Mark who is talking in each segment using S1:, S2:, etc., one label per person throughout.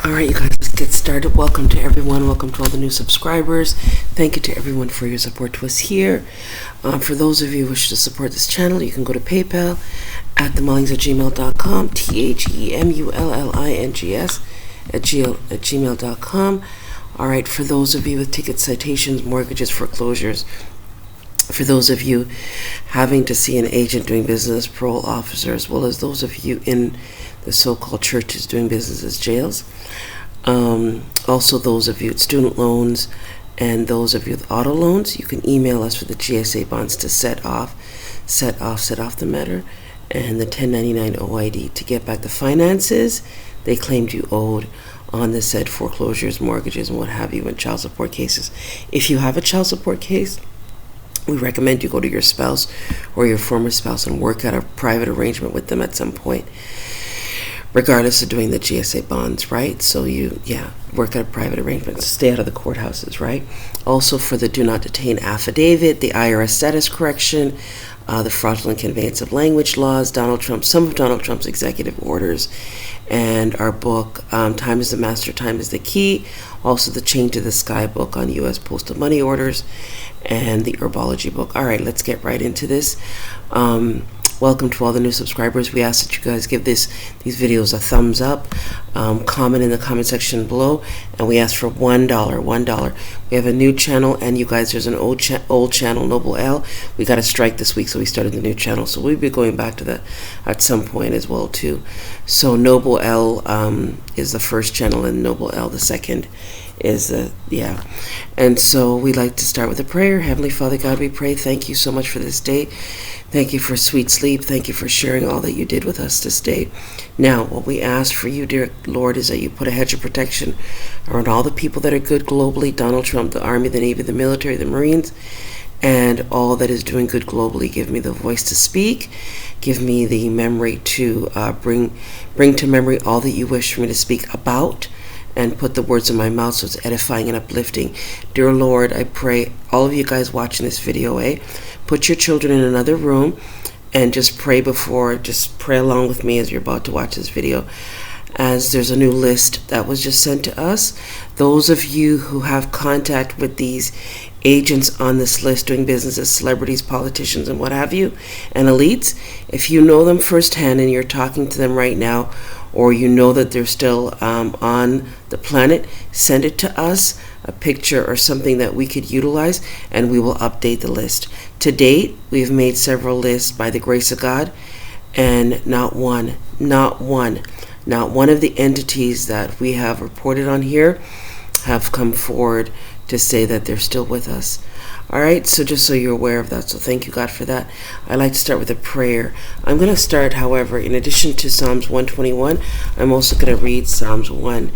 S1: Alright, you guys, let's get started. Welcome to everyone. Welcome to all the new subscribers. Thank you to everyone for your support to us here. For those of you who wish to support this channel, you can go to PayPal at themullinks@gmail.com, THEMULLINGS at gmail.com. Alright, for those of you with ticket citations, mortgages, foreclosures, for those of you having to see an agent doing business, parole officer, as well as those of you in the so-called churches doing business as jails. Also those of you with student loans and those of you with auto loans, you can email us for the GSA bonds to set off the matter, and the 1099 OID to get back the finances they claimed you owed on the said foreclosures, mortgages, and what have you in child support cases. If you have a child support case, we recommend you go to your spouse or your former spouse and work out a private arrangement with them at some point, regardless of doing the GSA bonds, right? So work out a private arrangement. Stay out of the courthouses, right? Also for the do not detain affidavit, the IRS status correction, the fraudulent conveyance of language laws, some of Donald Trump's executive orders, and our book, Time is the Master, Time is the Key. Also the Chain to the Sky book on U.S. postal money orders, and the herbology book. All right, let's get right into this. Welcome to all the new subscribers. We ask that you guys give these videos a thumbs up, comment in the comment section below, and we ask for $1. We have a new channel, and you guys, there's an old channel, Noble L. We got a strike this week, so we started the new channel. So we'll be going back to that at some point as well too. So Noble L is the first channel, and Noble L the second is and so we like to start with a prayer. Heavenly Father God, we pray, thank you so much for this day. Thank you for sweet sleep. Thank you for sharing all that you did with us this day. Now, what we ask for you, dear Lord, is that you put a hedge of protection around all the people that are good globally, Donald Trump, the Army, the Navy, the military, the Marines, and all that is doing good globally. Give me the voice to speak. Give me the memory to bring to memory all that you wish for me to speak about, and put the words in my mouth so it's edifying and uplifting. Dear Lord, I pray all of you guys watching this video, put your children in another room and just pray along with me as you're about to watch this video, as there's a new list that was just sent to us. Those of you who have contact with these agents on this list doing business as celebrities, politicians, and what have you, and elites, if you know them firsthand and you're talking to them right now, or you know that they're still on the planet, send it to us, a picture or something that we could utilize, and we will update the list. To date, we've made several lists by the grace of God, and not one of the entities that we have reported on here have come forward to say that they're still with us. All right, so just so you're aware of that, so thank you, God, for that. I'd like to start with a prayer. I'm going to start, however, in addition to Psalms 121, I'm also going to read Psalms 1.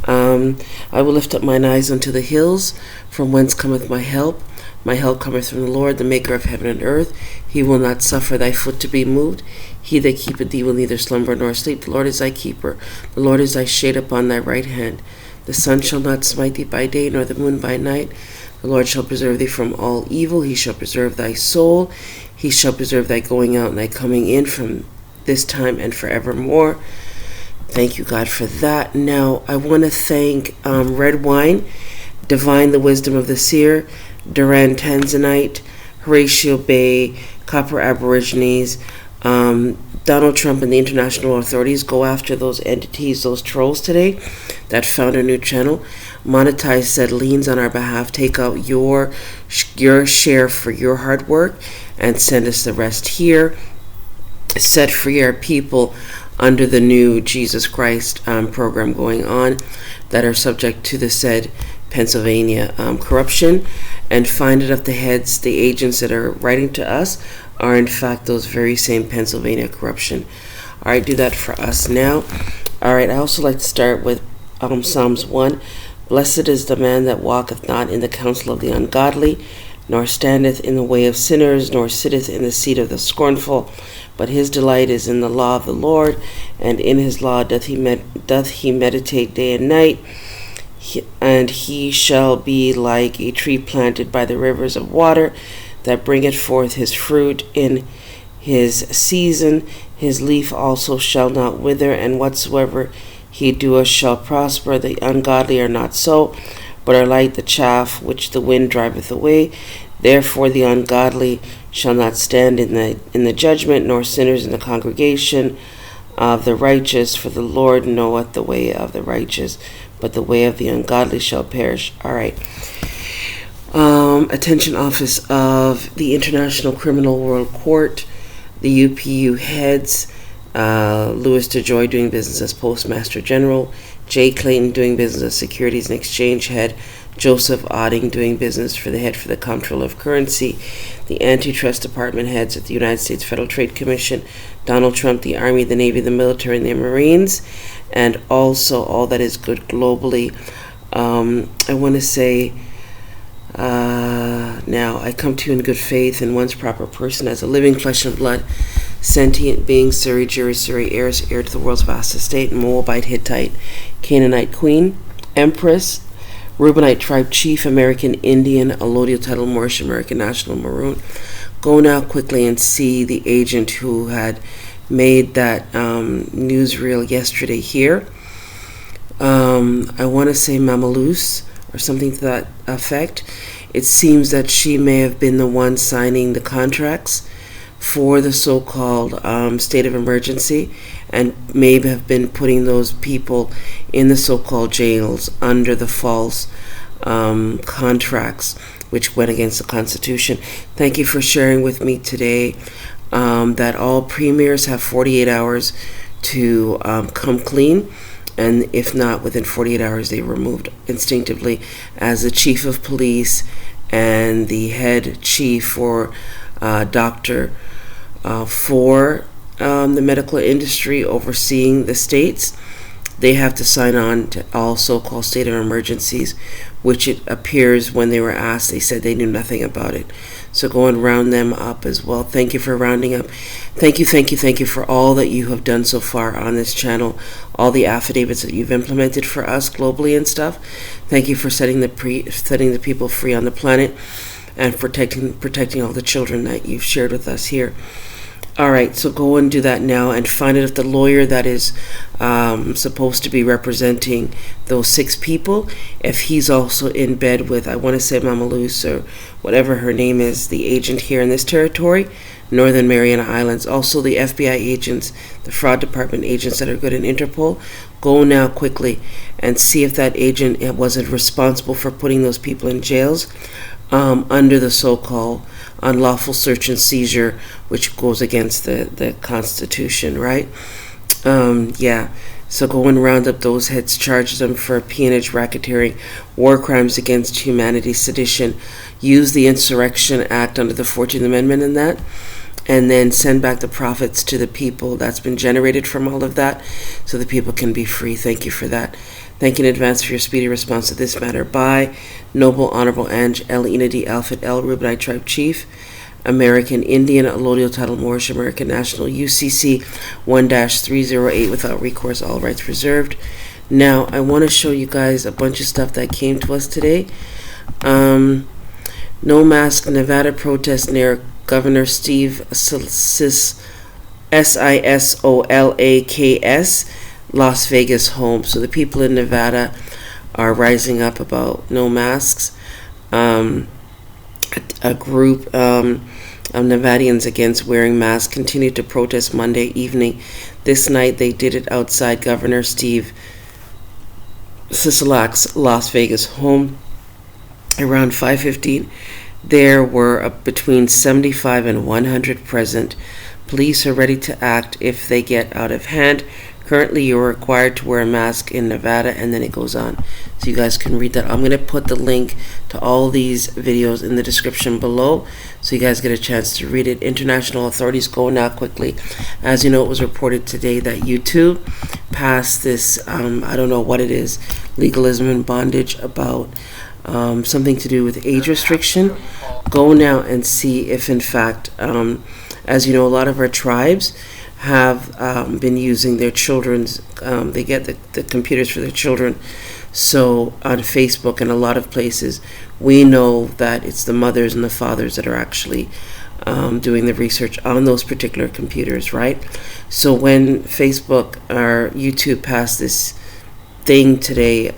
S1: I will lift up mine eyes unto the hills, from whence cometh my help. My help cometh from the Lord, the maker of heaven and earth. He will not suffer thy foot to be moved. He that keepeth thee will neither slumber nor sleep. The Lord is thy keeper. The Lord is thy shade upon thy right hand. The sun shall not smite thee by day, nor the moon by night. The Lord shall preserve thee from all evil. He shall preserve thy soul. He shall preserve thy going out and thy coming in from this time and forevermore. Thank you, God, for that. Now, I want to thank Red Wine, Divine the Wisdom of the Seer, Duran Tanzanite, Horatio Bay, Copper Aborigines, Donald Trump and the international authorities. Go after those entities, those trolls today that found a new channel. Monetize said liens on our behalf. Take out your share for your hard work and send us the rest here. Set free our people under the new Jesus Christ program going on that are subject to the said Pennsylvania corruption, and find it up the heads. The agents that are writing to us are in fact those very same Pennsylvania corruption. All right, do that for us now. All right, I also like to start with Psalms 1. Blessed is the man that walketh not in the counsel of the ungodly, nor standeth in the way of sinners, nor sitteth in the seat of the scornful, but his delight is in the law of the Lord, and in his law doth he meditate day and night. And he shall be like a tree planted by the rivers of water, that bringeth forth his fruit in his season. His leaf also shall not wither, and whatsoever he doeth shall prosper. The ungodly are not so, but are like the chaff which the wind driveth away. Therefore the ungodly shall not stand in the judgment, nor sinners in the congregation of the righteous. For the Lord knoweth the way of the righteous, but the way of the ungodly shall perish. All right. Attention Office of the International Criminal World Court, the UPU heads, Louis DeJoy doing business as Postmaster General, Jay Clayton doing business as Securities and Exchange Head, Joseph Otting doing business for the head for the Comptroller of Currency, the Antitrust Department heads at the United States Federal Trade Commission, Donald Trump, the Army, the Navy, the military, and the Marines, and also all that is good globally. I want to say, now I come to you in good faith in one's proper person as a living flesh and blood, sentient being, Suri, Juri, Suri, heirs, heir to the world's vast estate, Moabite, Hittite, Canaanite queen, empress, Reubenite tribe chief, American Indian, allodial title Moorish, American national maroon. Go now quickly and see the agent who had made that newsreel yesterday here. I want to say Mamalous or something to that effect. It seems that she may have been the one signing the contracts for the so-called state of emergency, and may have been putting those people in the so-called jails under the false contracts, which went against the Constitution. Thank you for sharing with me today that all premiers have 48 hours to come clean, and if not, within 48 hours they were removed instinctively, as the chief of police and the head chief or doctor for the medical industry overseeing the states. They have to sign on to all so-called state of emergencies, which it appears when they were asked, they said they knew nothing about it. So go and round them up as well. Thank you for rounding up. Thank you for all that you have done so far on this channel, all the affidavits that you've implemented for us globally and stuff. Thank you for setting the people free on the planet and protecting all the children that you've shared with us here. All right, so go and do that now and find out if the lawyer that is supposed to be representing those 6 people, if he's also in bed with, I want to say Mamalous or whatever her name is, the agent here in this territory, Northern Mariana Islands. Also the FBI agents, the fraud department agents that are good in Interpol. Go now quickly and see if that agent wasn't responsible for putting those people in jails under the so-called unlawful search and seizure, which goes against the Constitution, right? So go and round up those heads, charge them for peonage, racketeering, war crimes against humanity, sedition, use the Insurrection Act under the 14th Amendment in that, and then send back the profits to the people that's been generated from all of that so the people can be free. Thank you for that. Thank you in advance for your speedy response to this matter. By Noble Honorable Ange L. Ina D. Alfred L. Reubenite Tribe Chief, American Indian, allodial title Moorish, American National, UCC 1-308, without recourse, all rights reserved. Now, I want to show you guys a bunch of stuff that came to us today. No mask Nevada protest near Governor Steve Sisolaks Las Vegas home. So the people in Nevada are rising up about no masks. A group of Nevadians against wearing masks continued to protest Monday evening. This night they did it outside Governor Steve Sisolak's Las Vegas home. Around 5:15, there were between 75 and 100 present. Police are ready to act if they get out of hand. Currently, you're required to wear a mask in Nevada, and then it goes on. So you guys can read that. I'm going to put the link to all these videos in the description below so you guys get a chance to read it. International authorities go now quickly. As you know, it was reported today that YouTube passed this, I don't know what it is, legalism and bondage about something to do with age restriction. Go now and see if, in fact, as you know, a lot of our tribes have been using their children's, they get the computers for their children. So on Facebook and a lot of places, we know that it's the mothers and the fathers that are actually doing the research on those particular computers, right? So when Facebook or YouTube passed this thing today,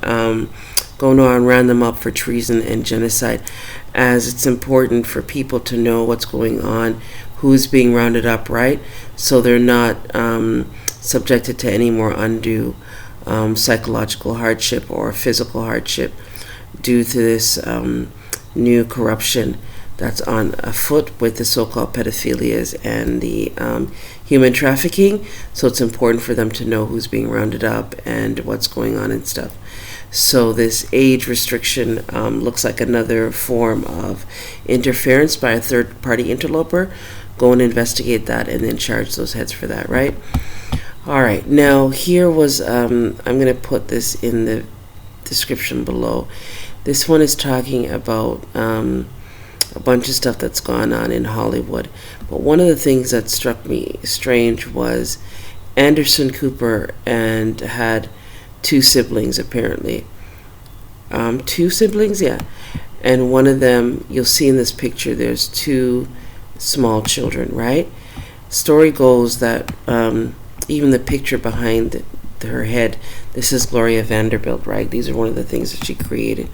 S1: going on round them up for treason and genocide, as it's important for people to know what's going on, who's being rounded up, right? So they're not subjected to any more undue psychological hardship or physical hardship due to this new corruption that's on afoot with the so-called pedophilias and the human trafficking. So it's important for them to know who's being rounded up and what's going on and stuff. So this age restriction looks like another form of interference by a third-party interloper. Go and investigate that and then charge those heads for that, right? All right, now here was, I'm going to put this in the description below. This one is talking about a bunch of stuff that's gone on in Hollywood. But one of the things that struck me strange was Anderson Cooper and had 2 siblings, apparently. 2 siblings, yeah. And one of them, you'll see in this picture, there's 2 small children, right? Story goes that even the picture behind her head, this is Gloria Vanderbilt, right? These are one of the things that she created.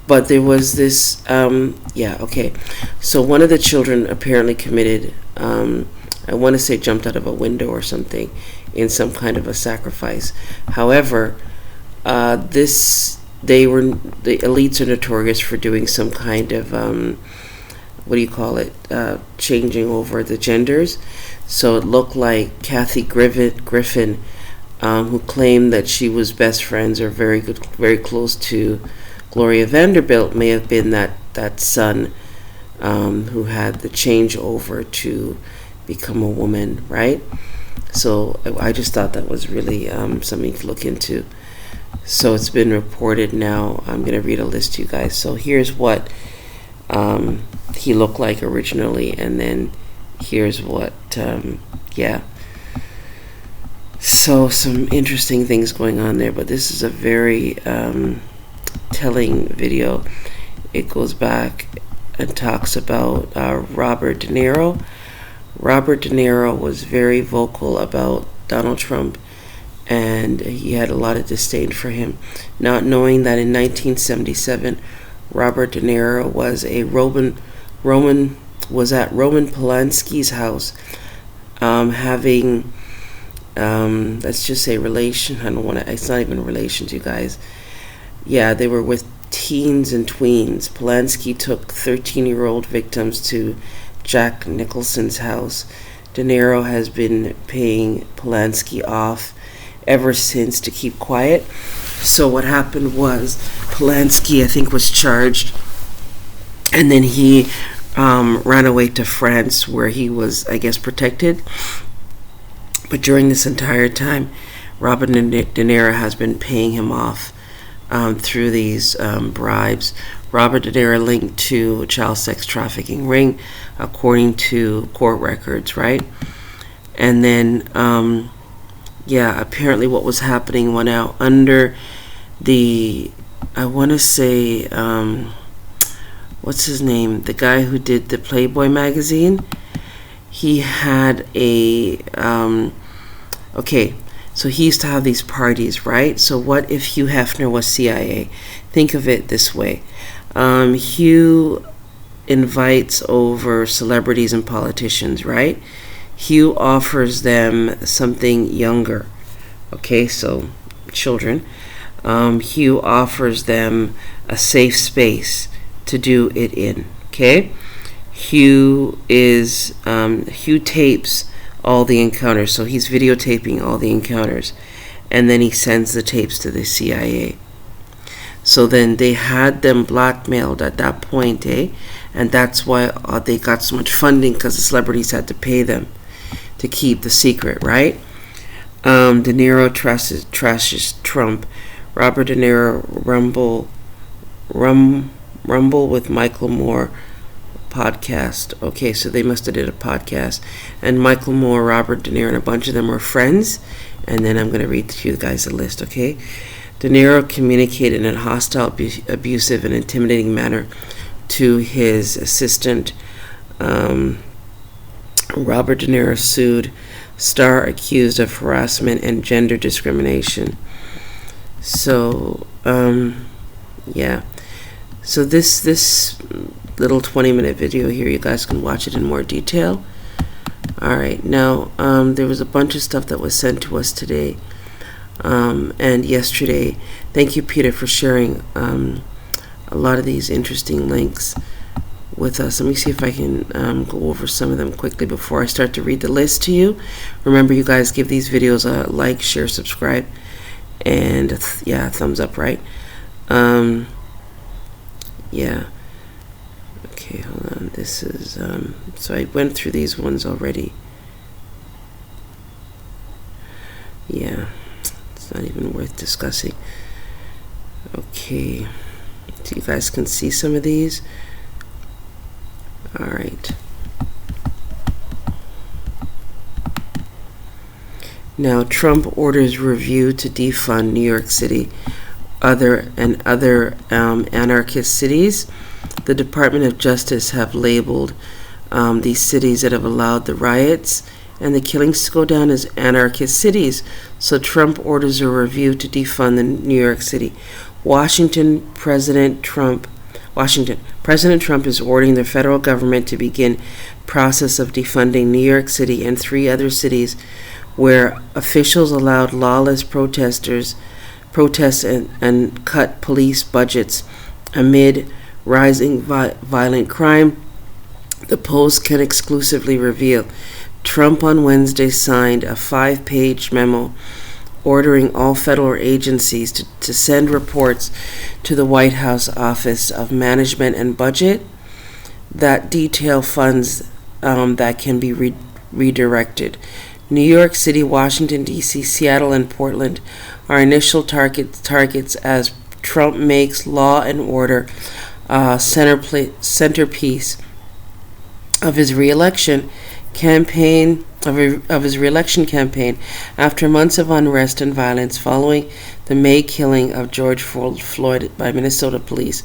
S1: But there was this, so one of the children apparently committed, I want to say jumped out of a window or something in some kind of a sacrifice. However, the elites are notorious for doing some kind of, changing over the genders. So it looked like Kathy Griffin, who claimed that she was best friends or very close to Gloria Vanderbilt, may have been that son who had the change over to become a woman, right? So I just thought that was really something to look into. So it's been reported now. I'm going to read a list to you guys. So here's what he looked like originally, and then here's what, So some interesting things going on there, but this is a very telling video. It goes back and talks about Robert De Niro. Robert De Niro was very vocal about Donald Trump, and he had a lot of disdain for him, not knowing that in 1977 Robert De Niro was at Roman Polanski's house, having let's just say relation. It's not even relations, you guys. Yeah, they were with teens and tweens. Polanski took 13-year-old victims to Jack Nicholson's house. De Niro has been paying Polanski off ever since to keep quiet. So what happened was Polanski, I think, was charged, and then he ran away to France, where he was, I guess, protected. But during this entire time, Robert De Niro has been paying him off through these bribes. Robert De Niro linked to a child sex trafficking ring, according to court records, right? And then, apparently what was happening went out under the, I want to say, what's his name? The guy who did the Playboy magazine. He had a, so he used to have these parties, right? So what if Hugh Hefner was CIA? Think of it this way. Hugh invites over celebrities and politicians, right? Hugh offers them something younger. Okay, so children. Hugh offers them a safe space to do it in. Okay? Hugh tapes all the encounters, so he's videotaping all the encounters, and then he sends the tapes to the CIA. So then they had them blackmailed at that point, and that's why they got so much funding, because the celebrities had to pay them to keep the secret, right? De Niro trashes Trump. Robert De Niro rumble with Michael Moore podcast. Okay, so they must have did a podcast, and Michael Moore, Robert De Niro, and a bunch of them were friends. And then I'm going to read to you guys a list. Okay, De Niro communicated in a hostile, abusive, and intimidating manner to his assistant. Robert De Niro sued star accused of harassment and gender discrimination. So, yeah. So this little 20-minute video here, you guys can watch it in more detail. All right, now there was a bunch of stuff that was sent to us today and yesterday. Thank you, Peter, for sharing a lot of these interesting links with us. Let me see if I can go over some of them quickly before I start to read the list to you. Remember, you guys give these videos a like, share, subscribe, and yeah, thumbs up, right? Yeah. Okay, hold on. This is so I went through these ones already. Yeah, it's not even worth discussing. Okay, so you guys can see some of these. All right. Now, Trump orders review to defund New York City, other anarchist cities. The Department of Justice have labeled these cities that have allowed the riots and the killings to go down as anarchist cities. So Trump orders a review to defund the New York City. President Trump is ordering the federal government to begin process of defunding New York City and 3 other cities where officials allowed lawless protests and cut police budgets amid rising violent crime. The Post can exclusively reveal Trump on Wednesday signed a 5-page memo ordering all federal agencies to send reports to the White House Office of Management and Budget that detail funds that can be redirected. New York City, Washington, D.C., Seattle, and Portland are initial targets as Trump makes law and order centerpiece of his reelection campaign. After months of unrest and violence following the May killing of George Floyd by Minnesota police,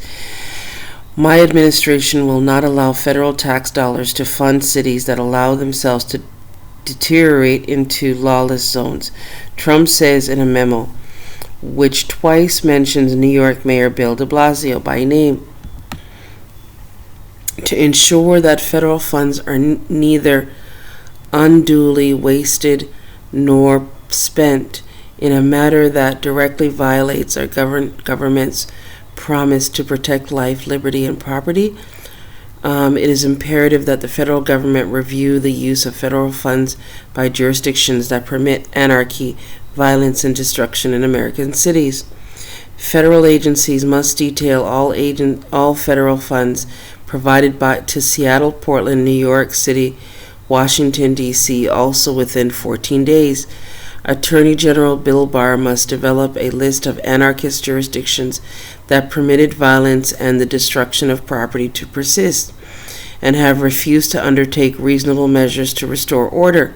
S1: my administration will not allow federal tax dollars to fund cities that allow themselves to deteriorate into lawless zones, Trump says in a memo, which twice mentions New York Mayor Bill de Blasio by name. To ensure that federal funds are neither unduly wasted nor spent in a manner that directly violates our government's promise to protect life, liberty, and property, it is imperative that the federal government review the use of federal funds by jurisdictions that permit anarchy, violence, and destruction in American cities. Federal agencies must detail all federal funds provided to Seattle, Portland, New York City, Washington, D.C., also within 14 days. Attorney General Bill Barr must develop a list of anarchist jurisdictions that permitted violence and the destruction of property to persist and have refused to undertake reasonable measures to restore order.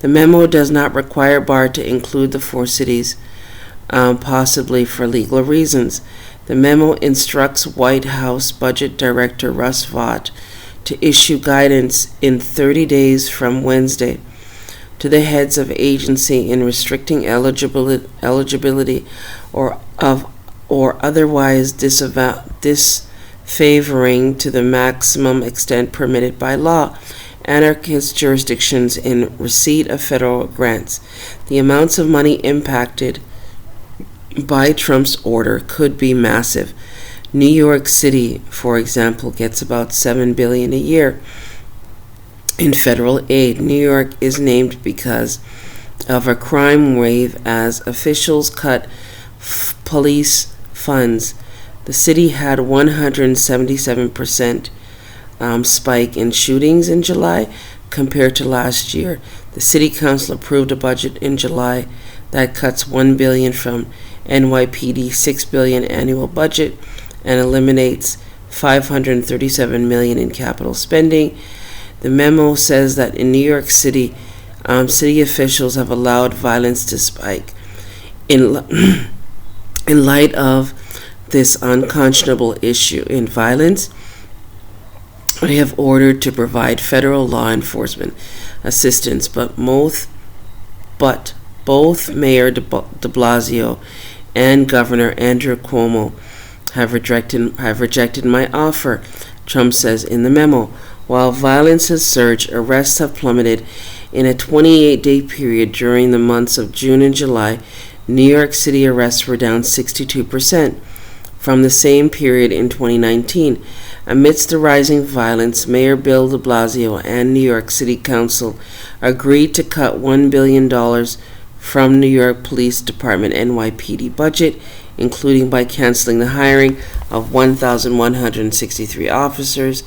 S1: The memo does not require Barr to include the 4 cities, possibly for legal reasons. The memo instructs White House Budget Director Russ Vought to issue guidance in 30 days from Wednesday to the heads of agency in restricting eligibility or otherwise disfavoring to the maximum extent permitted by law anarchist jurisdictions in receipt of federal grants. The amounts of money impacted by Trump's order could be massive. New York City, for example, gets about $7 billion a year in federal aid. New York is named because of a crime wave as officials cut police funds. The city had 177% spike in shootings in July compared to last year. The city council approved a budget in July that cuts $1 billion from NYPD's $6 billion annual budget and eliminates $537 million in capital spending. The memo says that in New York City, city officials have allowed violence to spike. In light of this unconscionable issue in violence, I have ordered to provide federal law enforcement assistance, but both Mayor de Blasio and Governor Andrew Cuomo have rejected my offer, Trump says in the memo. While violence has surged, arrests have plummeted in a 28-day period during the months of June and July. New York City arrests were down 62% from the same period in 2019. Amidst the rising violence, Mayor Bill de Blasio and New York City Council agreed to cut $1 billion from New York Police Department NYPD budget, including by canceling the hiring of 1,163 officers.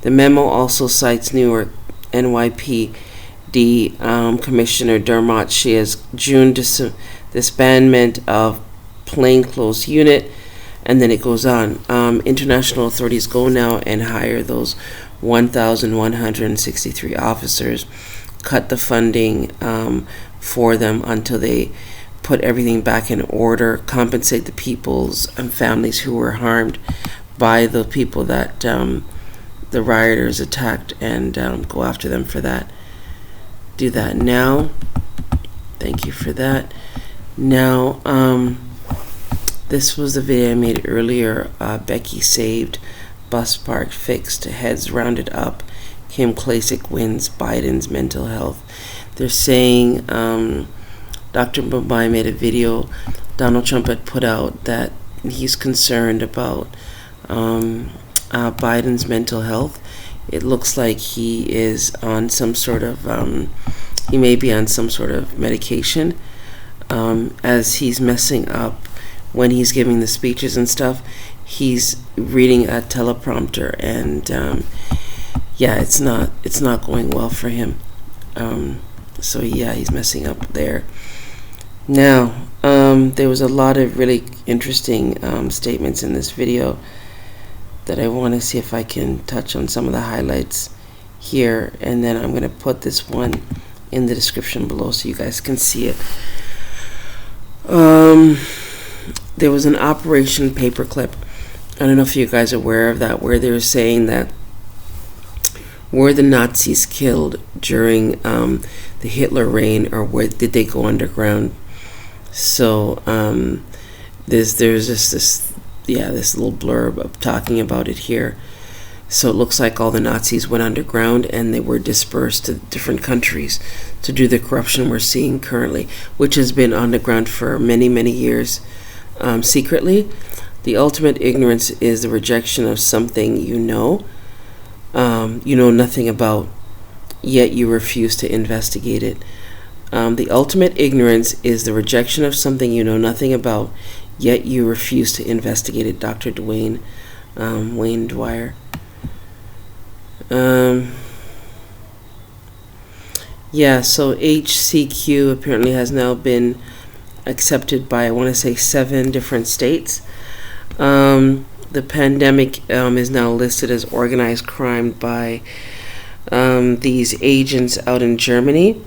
S1: The memo also cites New York NYPD Commissioner Dermot Shea's June disbandment of plainclothes unit, and then it goes on. International authorities go now and hire those 1,163 officers, cut the funding for them until they put everything back in order, compensate the peoples and families who were harmed by the people that the rioters attacked, and go after them for that. Do that now. Thank you for that. Now, this was the video I made earlier. Becky saved, bus parked, fixed, heads rounded up. KLACIK wins Biden's mental health. They're saying Dr. Mumbai made a video Donald Trump had put out that he's concerned about Biden's mental health. It looks like he is on some sort of, he may be on some sort of medication, as he's messing up when he's giving the speeches and stuff. He's reading a teleprompter, and yeah, it's not going well for him. So yeah, he's messing up there. Now, there was a lot of really interesting statements in this video that I want to see if I can touch on some of the highlights here, and then I'm going to put this one in the description below so you guys can see it. There was an Operation Paperclip. I don't know if you guys are aware of that, where they were saying that were the Nazis killed during the Hitler reign, or where did they go underground? So there's this little blurb of talking about it here. So it looks like all the Nazis went underground and they were dispersed to different countries to do the corruption we're seeing currently, which has been underground for many, many years secretly. The ultimate ignorance is the rejection of something you know nothing about, yet you refuse to investigate it. The ultimate ignorance is the rejection of something you know nothing about, yet you refuse to investigate it. Dr. Wayne Dwyer. So HCQ apparently has now been accepted by, I want to say, 7 different states. The pandemic is now listed as organized crime by these agents out in Germany.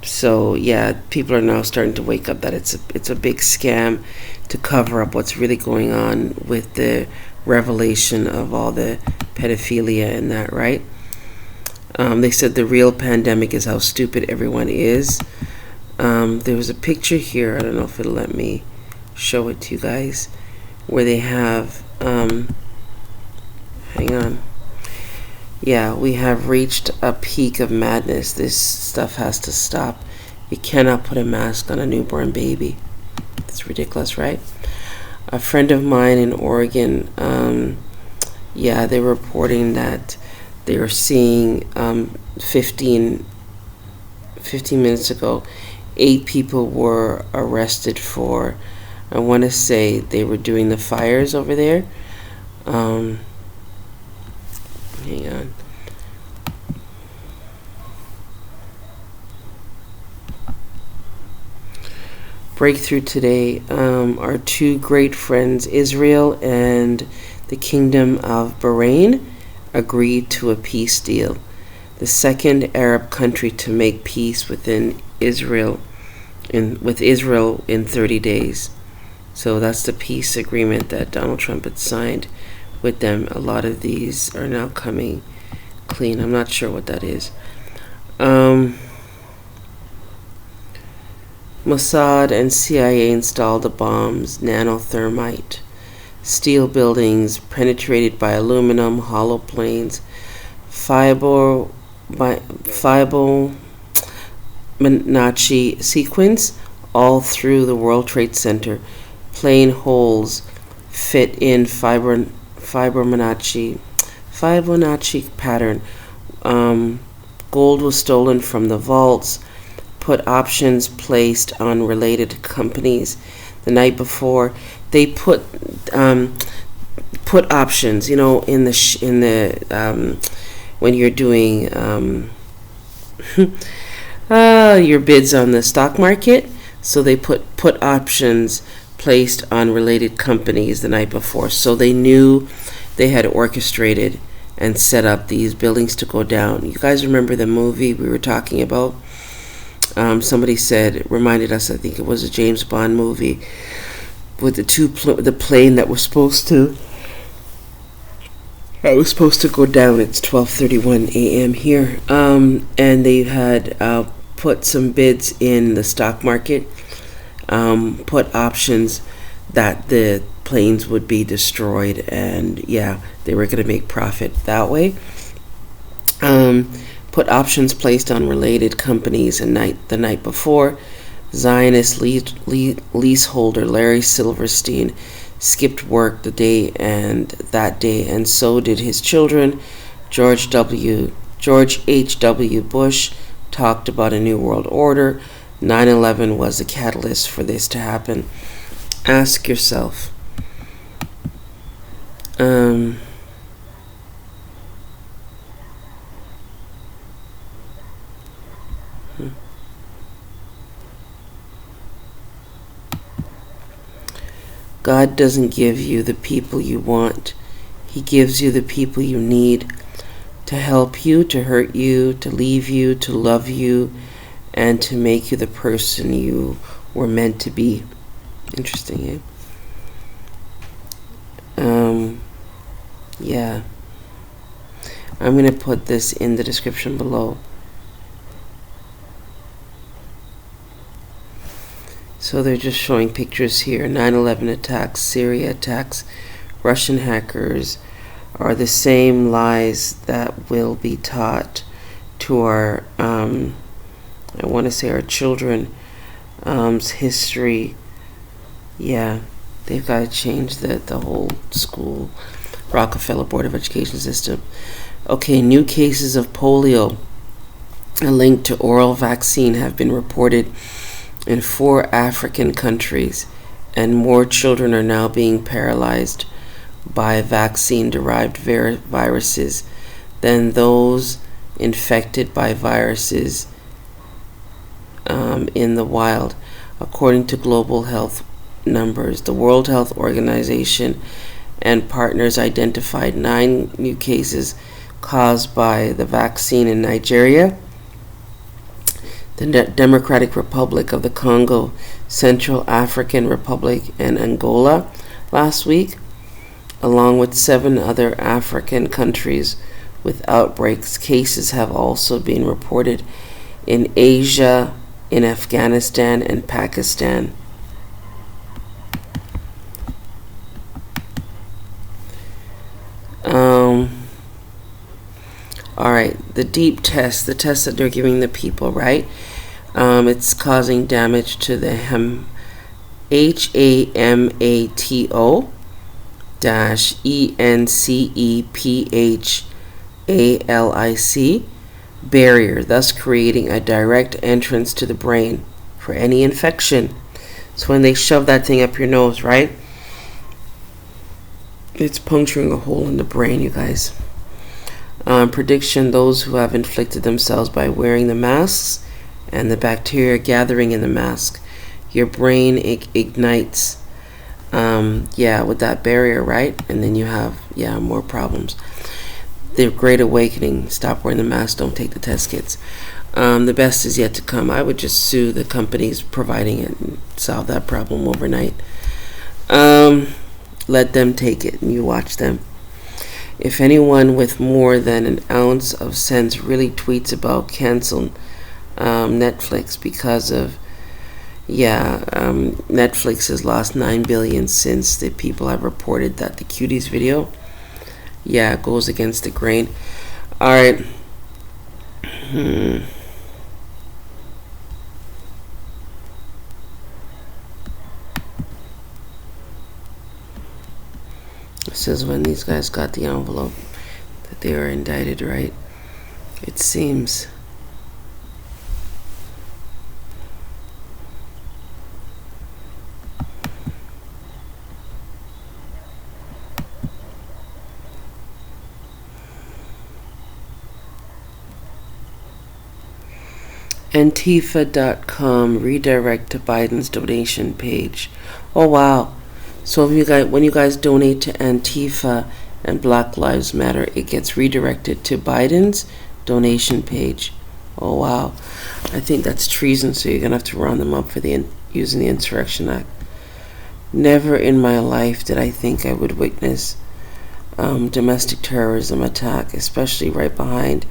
S1: So yeah, people are now starting to wake up that it's a big scam to cover up what's really going on with the revelation of all the pedophilia and that, right? They said the real pandemic is how stupid everyone is. There was a picture here, I don't know if it'll let me show it to you guys, where they have, hang on. Yeah, we have reached a peak of madness. This stuff has to stop. You cannot put a mask on a newborn baby. It's ridiculous, right? A friend of mine in Oregon, they're reporting that they were seeing 15 minutes ago, 8 people were arrested for, I want to say they were doing the fires over there. Hang on. Breakthrough today. Our 2 great friends, Israel and the Kingdom of Bahrain, agreed to a peace deal. The second Arab country to make peace with Israel in 30 days. So that's the peace agreement that Donald Trump had signed with them. A lot of these are now coming clean. I'm not sure what that is. Mossad and CIA installed the bombs, nanothermite, steel buildings penetrated by aluminum, hollow planes, Fibonacci sequence all through the World Trade Center. Plane holes fit in Fibonacci pattern. Gold was stolen from the vaults. Put options placed on related companies. The night before, they put options. You know, in the when you're doing your bids on the stock market, so they put options placed on related companies the night before, so they knew they had orchestrated and set up these buildings to go down. You guys remember the movie we were talking about? Somebody said, reminded us, I think it was a James Bond movie with the plane that was supposed to go down. It's 12:31 a.m. here, and they had put some bids in the stock market, put options that the planes would be destroyed, and they were going to make profit that way. Put options placed on related companies, and the night before, Zionist leaseholder Larry Silverstein skipped work that day, and so did his children. George H.W. Bush talked about a new world order. 9/11 was the catalyst for this to happen. Ask yourself, God doesn't give you the people you want. He gives you the people you need to help you, to hurt you, to leave you, to love you, and to make you the person you were meant to be. Interesting, eh? I'm going to put this in the description below. So they're just showing pictures here. 9/11 attacks, Syria attacks, Russian hackers are the same lies that will be taught to our, I want to say our children, history. Yeah, they've got to change the whole school, Rockefeller Board of Education system. Okay, new cases of polio, a link to oral vaccine, have been reported in 4 African countries, and more children are now being paralyzed by vaccine-derived viruses than those infected by viruses in the wild, according to global health numbers. The World Health Organization and partners identified 9 new cases caused by the vaccine in Nigeria, the Democratic Republic of the Congo, Central African Republic, and Angola last week, along with 7 other African countries with outbreaks. Cases have also been reported in Asia, in Afghanistan, and Pakistan. All right, the deep test, the test that they're giving the people, right? It's causing damage to the HAMATO-ENCEPHALIC barrier, thus creating a direct entrance to the brain for any infection. So when they shove that thing up your nose, right? It's puncturing a hole in the brain, you guys. Prediction: those who have inflicted themselves by wearing the masks and the bacteria gathering in the mask, your brain ignites with that barrier, right? And then you have more problems. The Great Awakening: stop wearing the mask, don't take the test kits. The best is yet to come. I would just sue the companies providing it and solve that problem overnight. Let them take it and you watch them. If anyone with more than an ounce of sense really tweets about cancel Netflix because of Yeah, Netflix has lost 9 billion since the people have reported that the cuties video, yeah, goes against the grain. All right. It says when these guys got the envelope that they were indicted, right? It seems. Antifa.com redirect to Biden's donation page. Oh wow. So if you guys, when you guys donate to Antifa and Black Lives Matter, it gets redirected to Biden's donation page. Oh wow. I think that's treason, so you're going to have to round them up for using the Insurrection Act. Never in my life did I think I would witness domestic terrorism attack, especially right behind.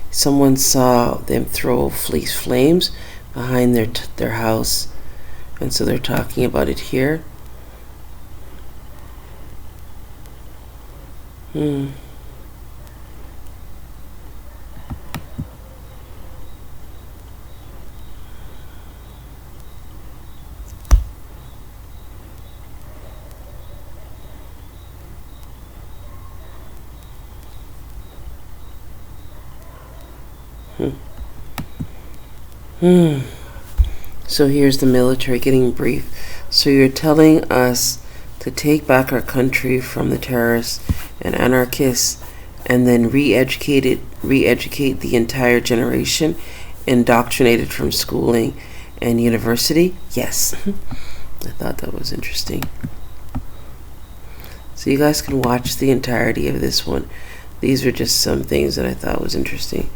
S1: Someone saw them throw flames behind their house, and so they're talking about it here. So here's the military getting brief. So you're telling us to take back our country from the terrorists and anarchists, and then re-educate the entire generation, indoctrinated from schooling and university? Yes. I thought that was interesting. So you guys can watch the entirety of this one. These are just some things that I thought was interesting.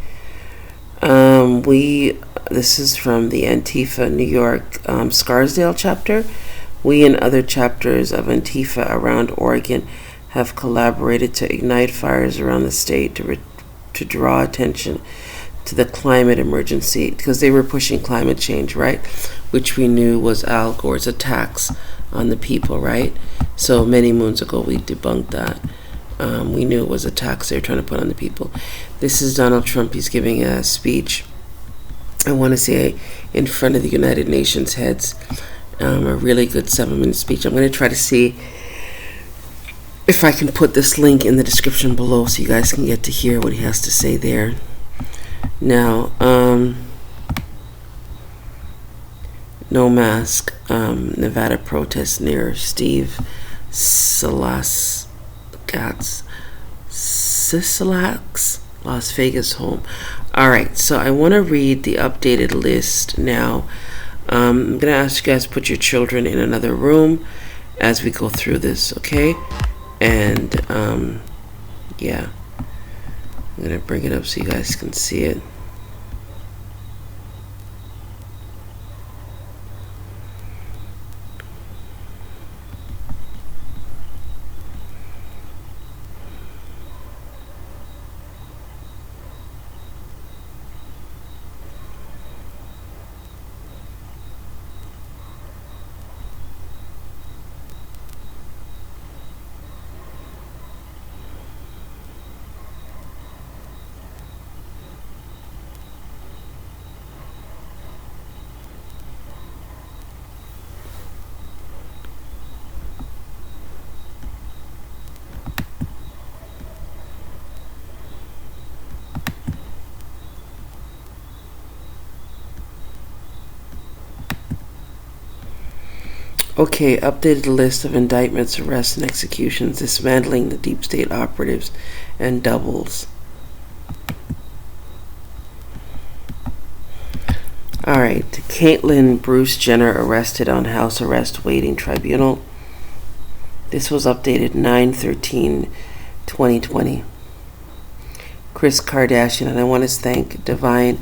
S1: This is from the Antifa New York Scarsdale chapter. We and other chapters of Antifa around Oregon have collaborated to ignite fires around the state to draw attention to the climate emergency, because they were pushing climate change, right? Which we knew was Al Gore's attacks on the people, right? So many moons ago we debunked that. We knew it was attacks they were trying to put on the people. This is Donald Trump. He's giving a speech, I want to say, in front of the United Nations heads. A really good 7-minute speech. I'm going to try to see if I can put this link in the description below so you guys can get to hear what he has to say there. Now, no mask, Nevada protest near Sisolak's Las Vegas home. Alright, so I want to read the updated list now. I'm going to ask you guys to put your children in another room as we go through this, okay? And, yeah. I'm going to bring it up so you guys can see it. Okay, updated list of indictments, arrests, and executions, dismantling the deep state operatives and doubles. Alright, Caitlyn Bruce Jenner arrested on house arrest waiting tribunal. This was updated 9/13/2020. Kris Kardashian, and I want to thank Divine,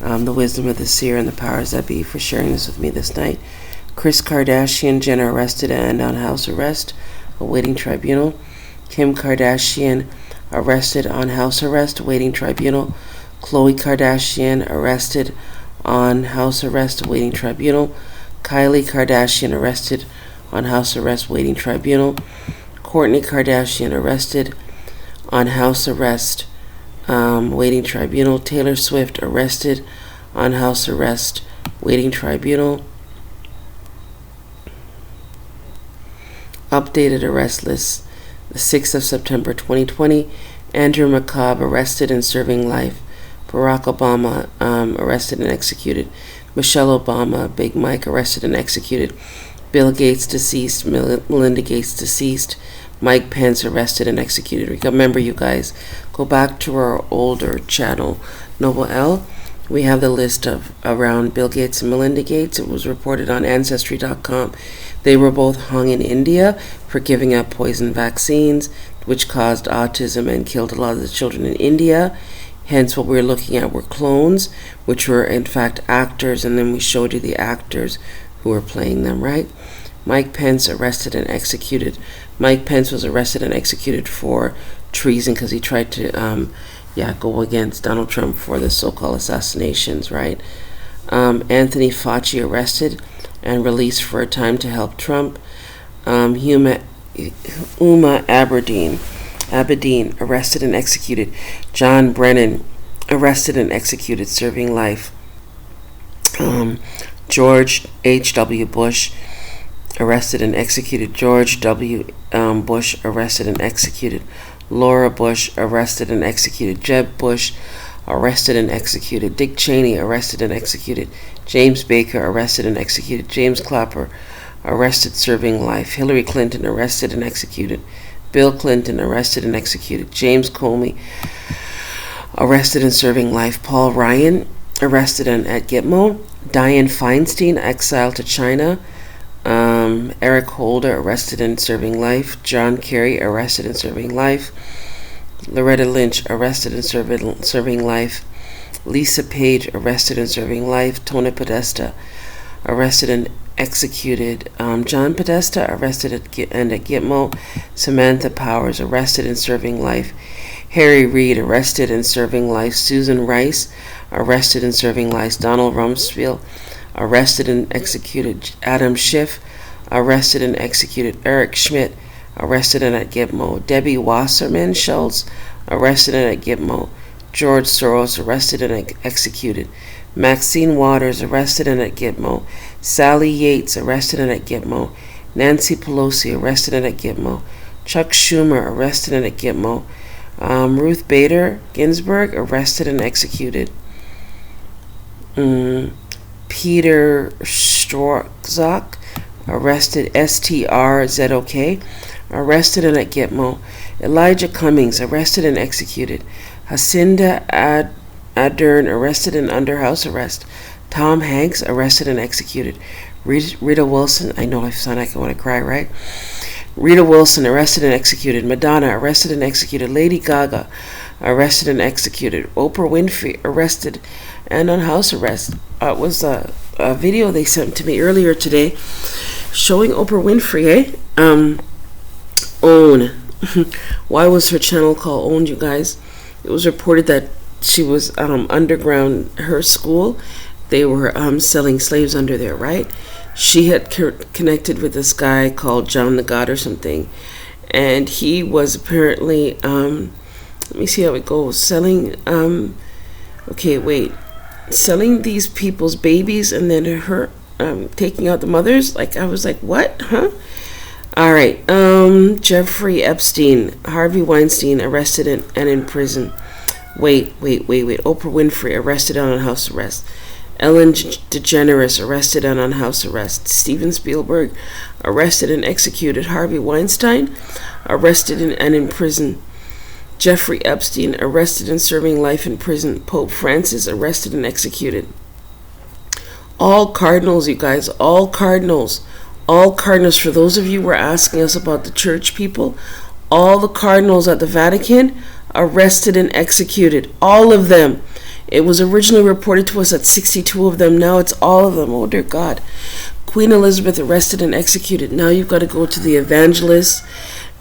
S1: the wisdom of the seer and the powers that be, for sharing this with me this night. Kris Kardashian Jenner arrested and on house arrest awaiting tribunal. Kim Kardashian arrested on house arrest awaiting tribunal. Khloe Kardashian arrested on house arrest awaiting tribunal. Kylie Kardashian arrested on house arrest waiting tribunal. Kourtney Kardashian arrested on house arrest waiting tribunal. Taylor Swift arrested on house arrest waiting tribunal. Updated arrest list, the 6th of September 2020. Andrew McCabe arrested and serving life. Barack Obama arrested and executed. Michelle Obama, Big Mike arrested and executed. Bill Gates deceased. Melinda Gates deceased. Mike Pence arrested and executed. Remember, you guys, go back to our older channel, Noble L. We have the list of around Bill Gates and Melinda Gates. It was reported on Ancestry.com. They were both hung in India for giving out poison vaccines, which caused autism and killed a lot of the children in India. Hence, what we're looking at were clones, which were in fact actors, and then we showed you the actors who were playing them, right? Mike Pence arrested and executed. Mike Pence was arrested and executed for treason because he tried to go against Donald Trump for the so-called assassinations, right? Anthony Fauci arrested and released for a time to help Trump. Uma Abedin arrested and executed. John Brennan arrested and executed, serving life. George H.W. Bush arrested and executed. George W. Bush arrested and executed. Laura Bush arrested and executed. Jeb Bush arrested and executed. Dick Cheney arrested and executed. James Baker arrested and executed. James Clapper arrested, serving life. Hillary Clinton arrested and executed. Bill Clinton arrested and executed. James Comey arrested and serving life. Paul Ryan arrested and at Gitmo. Dianne Feinstein exiled to China. Eric Holder arrested and serving life. John Kerry arrested and serving life. Loretta Lynch arrested and serving life. Lisa Page arrested and serving life. Tony Podesta arrested and executed. John Podesta arrested at Gitmo. Samantha Powers arrested and serving life. Harry Reid arrested and serving life. Susan Rice arrested and serving life. Donald Rumsfeld arrested and executed. Adam Schiff arrested and executed. Eric Schmidt arrested and at Gitmo. Debbie Wasserman Schultz arrested and at Gitmo. George Soros arrested and executed. Maxine Waters arrested and at Gitmo. Sally Yates arrested and at Gitmo. Nancy Pelosi arrested and at Gitmo. Chuck Schumer arrested and at Gitmo. Ruth Bader Ginsburg arrested and executed. Peter Strzok arrested, STRZOK, arrested and at Gitmo. Elijah Cummings arrested and executed. Jacinda Ardern arrested and under house arrest. Tom Hanks arrested and executed. Rita Wilson, I know I sound like I want to cry, right? Rita Wilson arrested and executed. Madonna arrested and executed. Lady Gaga arrested and executed. Oprah Winfrey arrested and on house arrest. It was a video they sent to me earlier today showing Oprah Winfrey, OWN. Why was her channel called OWN, you guys? It was reported that she was underground, her school. They were selling slaves under there, right? She had connected with this guy called John the God or something. And he was apparently, let me see how it goes, selling these people's babies and then her taking out the mothers. Like, I was like, what? Huh? All right. Jeffrey Epstein, Harvey Weinstein arrested and in prison. Wait. Oprah Winfrey arrested and on house arrest. Ellen DeGeneres arrested and on house arrest. Steven Spielberg arrested and executed. Harvey Weinstein arrested and in prison. Jeffrey Epstein arrested and serving life in prison. Pope Francis arrested and executed. All cardinals, you guys, all cardinals. All cardinals, for those of you who were asking us about the church people, all the cardinals at the Vatican arrested and executed. All of them. It was originally reported to us at 62 of them. Now it's all of them. Oh, dear God. Queen Elizabeth arrested and executed. Now you've got to go to the evangelists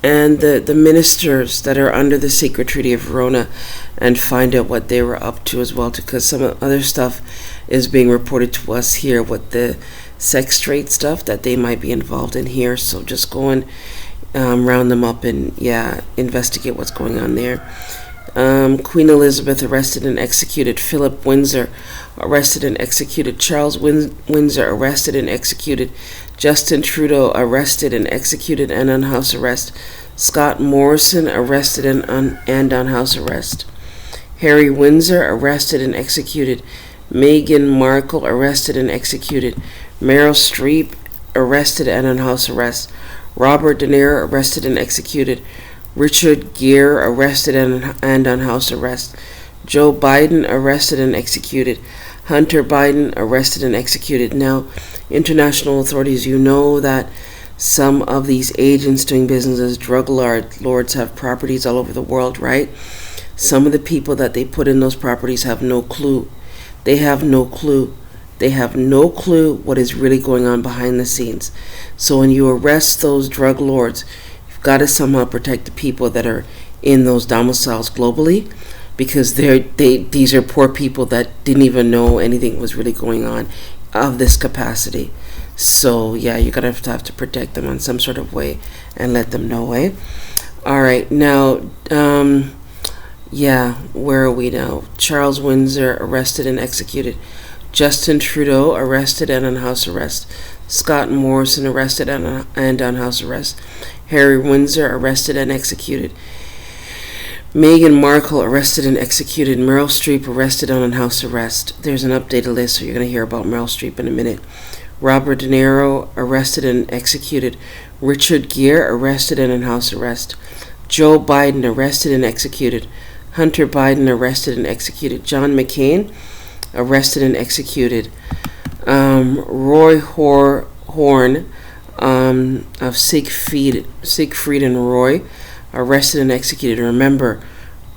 S1: and the ministers that are under the Sacred Treaty of Verona and find out what they were up to as well, because some other stuff is being reported to us here, what the sex trade stuff that they might be involved in here. So just go and round them up and investigate what's going on there. Queen Elizabeth arrested and executed. Philip Windsor arrested and executed. Charles Windsor arrested and executed. Justin Trudeau arrested and executed and on house arrest. Scott Morrison arrested and on house arrest. Harry Windsor arrested and executed. Meghan Markle arrested and executed. Meryl Streep arrested and on house arrest. Robert De Niro arrested and executed. Richard Gere arrested and on house arrest. Joe Biden arrested and executed. Hunter Biden arrested and executed. Now, international authorities, you know that some of these agents doing business as drug lords have properties all over the world, right? Some of the people that they put in those properties have no clue. They have no clue. They have no clue what is really going on behind the scenes. So when you arrest those drug lords, you've got to somehow protect the people that are in those domiciles globally, because these are poor people that didn't even know anything was really going on of this capacity. So yeah, you're gonna have to protect them in some sort of way and let them know, eh? All right, now, where are we now? Charles Windsor arrested and executed. Justin Trudeau arrested and on house arrest. Scott Morrison arrested and on house arrest. Harry Windsor arrested and executed. Meghan Markle arrested and executed. Meryl Streep arrested and on house arrest. There's an updated list, so you're going to hear about Meryl Streep in a minute. Robert De Niro arrested and executed. Richard Gere arrested and on house arrest. Joe Biden arrested and executed. Hunter Biden arrested and executed. John McCain arrested and executed. Roy Horn of Siegfried and Roy arrested and executed. Remember,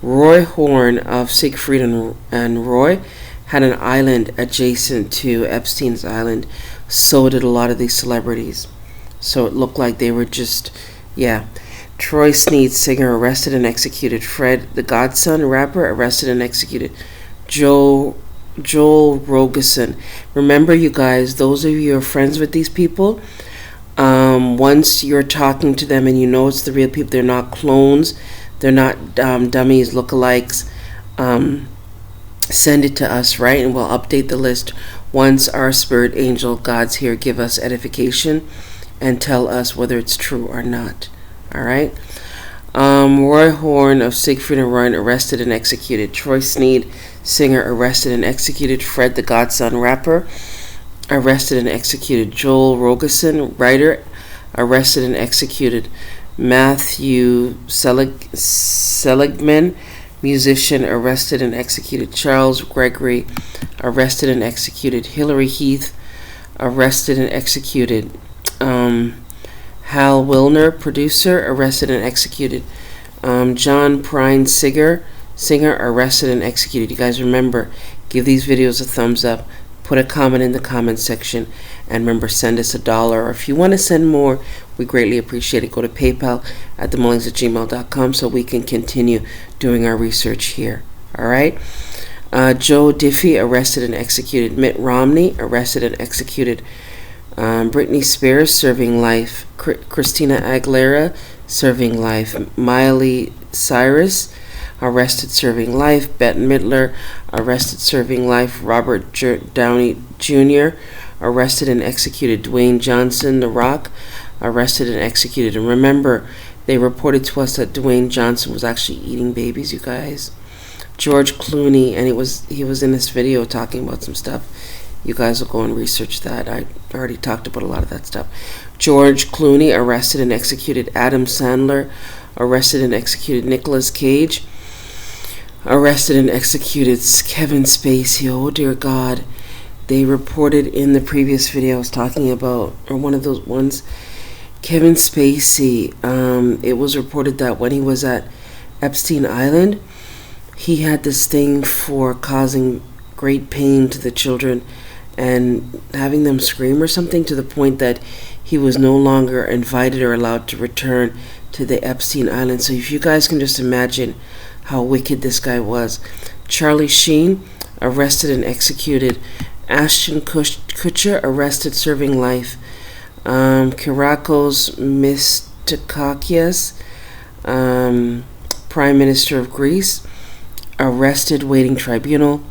S1: Roy Horn of Siegfried and Roy had an island adjacent to Epstein's island. So did a lot of these celebrities. So it looked like they were just, Troy Sneed, singer, arrested and executed. Fred, the Godson rapper, arrested and executed. Joel Rogerson. Remember, you guys, those of you who are friends with these people, once you're talking to them and you know it's the real people, they're not clones, they're not dummies, lookalikes, send it to us, right? And we'll update the list once our spirit angel gods here give us edification and tell us whether it's true or not. All right. Roy Horn of Siegfried and Roy arrested and executed. Troy Sneed, singer, arrested and executed. Fred, the Godson rapper, arrested and executed. Joel Rogerson, writer, arrested and executed. Matthew Seligman, musician, arrested and executed. Charles Gregory, arrested and executed. Hillary Heath, arrested and executed. Hal Wilner, producer, arrested and executed. John Prine, singer, arrested and executed. You guys remember, give these videos a thumbs up, put a comment in the comment section, and remember, send us $1. Or if you want to send more, we greatly appreciate it. Go to PayPal at themullings@gmail.com so we can continue doing our research here. All right. Joe Diffie, arrested and executed. Mitt Romney, arrested and executed. Britney Spears, serving life. Christina Aguilera, serving life. Miley Cyrus, arrested, serving life. Bette Midler, arrested, serving life. Robert Downey Jr., arrested and executed. Dwayne Johnson, The Rock, arrested and executed. And remember, they reported to us that Dwayne Johnson was actually eating babies, you guys. George Clooney, and he was in this video talking about some stuff. You guys will go and research that. I already talked about a lot of that stuff. George Clooney, arrested and executed. Adam Sandler, arrested and executed. Nicolas Cage, arrested and executed. Kevin Spacey, oh dear God. They reported in the previous video I was talking about, or one of those ones, Kevin Spacey, it was reported that when he was at Epstein Island, he had this thing for causing great pain to the children and having them scream or something, to the point that he was no longer invited or allowed to return to the Epstein Island. So if you guys can just imagine how wicked this guy was. Charlie Sheen, arrested and executed. Ashton Kutcher, arrested, serving life. Kyriakos Mitsotakis, Prime Minister of Greece, arrested, waiting tribunal.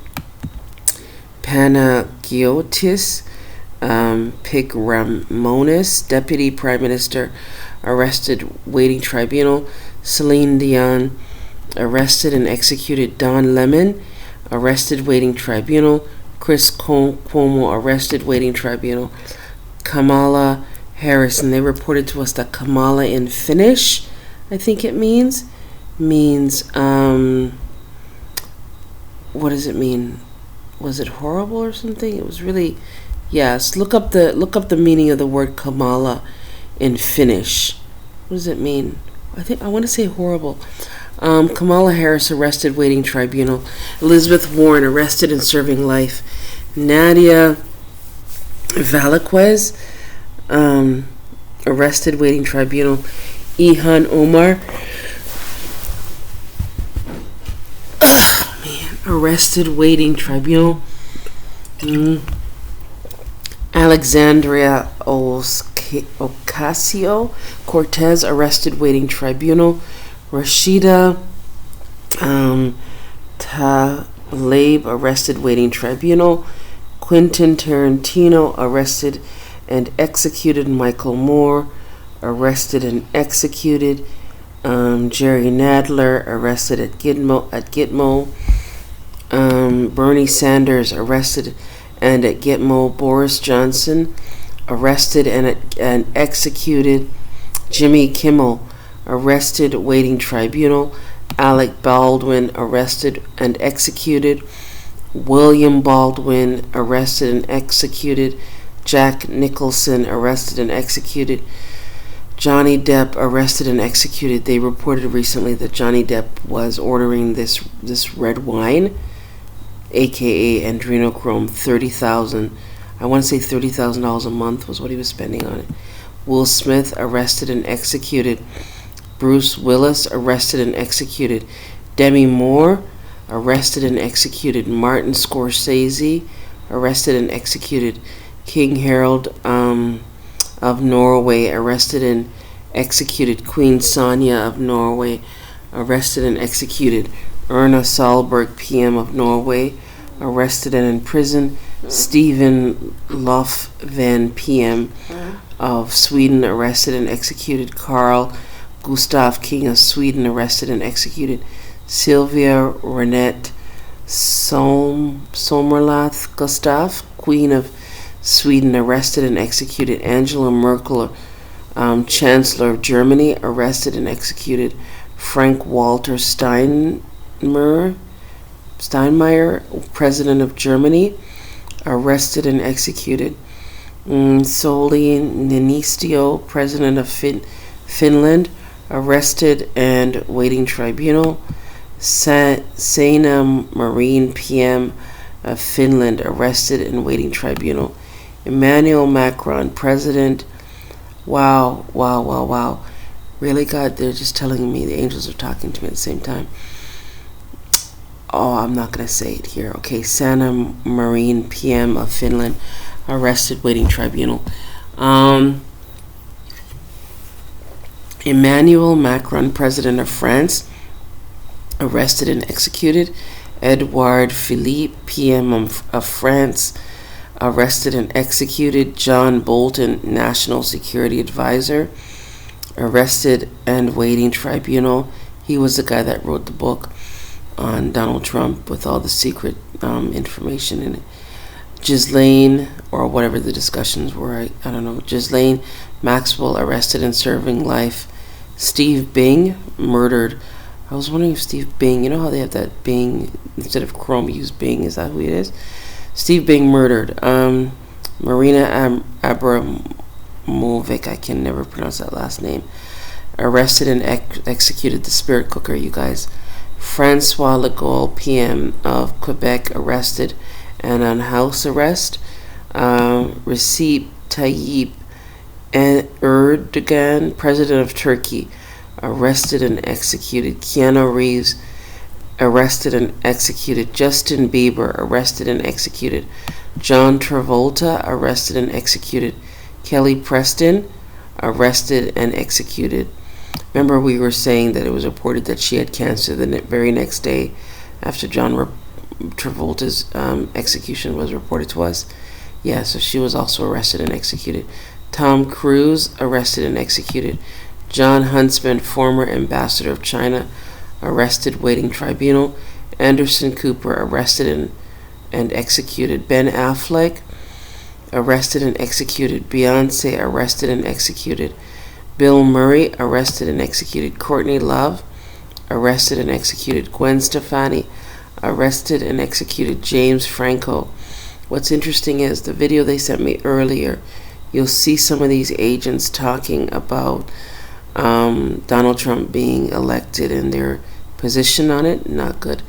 S1: Panagiotis Pigramonis, Deputy Prime Minister, arrested, waiting tribunal. Celine Dion, arrested and executed. Don Lemon, arrested, waiting tribunal. Chris Cuomo, arrested, waiting tribunal. Kamala Harris, and they reported to us that Kamala in Finnish, I think it means what does it mean? Was it horrible or something? It was really, yes. Look up the meaning of the word Kamala in Finnish. What does it mean? I want to say horrible. Kamala Harris, arrested, waiting tribunal. Elizabeth Warren, arrested and serving life. Nadia Valaquez, arrested, waiting tribunal. Ilhan Omar, arrested, waiting tribunal. Alexandria Ocasio-Cortez, arrested, waiting tribunal. Rashida Tlaib, arrested, waiting tribunal. Quentin Tarantino, arrested and executed. Michael Moore, arrested and executed. Jerry Nadler, arrested at Gitmo. Bernie Sanders, arrested and at Gitmo. Boris Johnson, arrested and executed. Jimmy Kimmel, arrested, waiting tribunal. Alec Baldwin, arrested and executed. William Baldwin, arrested and executed. Jack Nicholson, arrested and executed. Johnny Depp, arrested and executed. They reported recently that Johnny Depp was ordering this red wine, aka adrenochrome, $30,000. I want to say $30,000 a month was what he was spending on it. Will Smith, arrested and executed. Bruce Willis, arrested and executed. Demi Moore, arrested and executed. Martin Scorsese, arrested and executed. King Harold of Norway, arrested and executed. Queen Sonia of Norway, arrested and executed. Erna Solberg, PM of Norway, arrested and in prison. Stephen Löfven, PM of Sweden, arrested and executed. Carl Gustaf, King of Sweden, arrested and executed. Sylvia Renette Sommerlath Gustaf, Queen of Sweden, arrested and executed. Angela Merkel, Chancellor of Germany, arrested and executed. Frank Walter Steinmeier, President of Germany, arrested and executed. Sauli Niinistö, President of Finland, arrested and waiting tribunal. Sanna Marin, PM of Finland, arrested and waiting tribunal. Emmanuel Macron, President. Wow. Really, God, they're just telling me, the angels are talking to me at the same time. Oh, I'm not going to say it here. Okay, Sanna Marin, PM of Finland, arrested, waiting tribunal. Emmanuel Macron, President of France, arrested and executed. Edouard Philippe, PM of France, arrested and executed. John Bolton, National Security Advisor, arrested and waiting tribunal. He was the guy that wrote the book on Donald Trump with all the secret information in it. Ghislaine, or whatever the discussions were, I don't know. Ghislaine Maxwell, arrested and serving life. Steve Bing, murdered. I was wondering if Steve Bing, you know how they have that Bing, instead of Chrome, use Bing, is that who it is? Steve Bing, murdered. Marina Abramovic, I can never pronounce that last name, arrested and executed. The spirit cooker, you guys. Francois Legault, PM of Quebec, arrested and on house arrest. Recep Tayyip Erdogan, President of Turkey, arrested and executed. Keanu Reeves, arrested and executed. Justin Bieber, arrested and executed. John Travolta, arrested and executed. Kelly Preston, arrested and executed. Remember, we were saying that it was reported that she had cancer the very next day after John Travolta's execution was reported to us. Yeah, so she was also arrested and executed. Tom Cruise, arrested and executed. John Huntsman, former ambassador of China, arrested, waiting tribunal. Anderson Cooper, arrested and executed. Ben Affleck, arrested and executed. Beyonce, arrested and executed. Bill Murray, arrested and executed. Courtney Love, arrested and executed. Gwen Stefani, arrested and executed. James Franco. What's interesting is the video they sent me earlier, you'll see some of these agents talking about Donald Trump being elected and their position on it. Not good.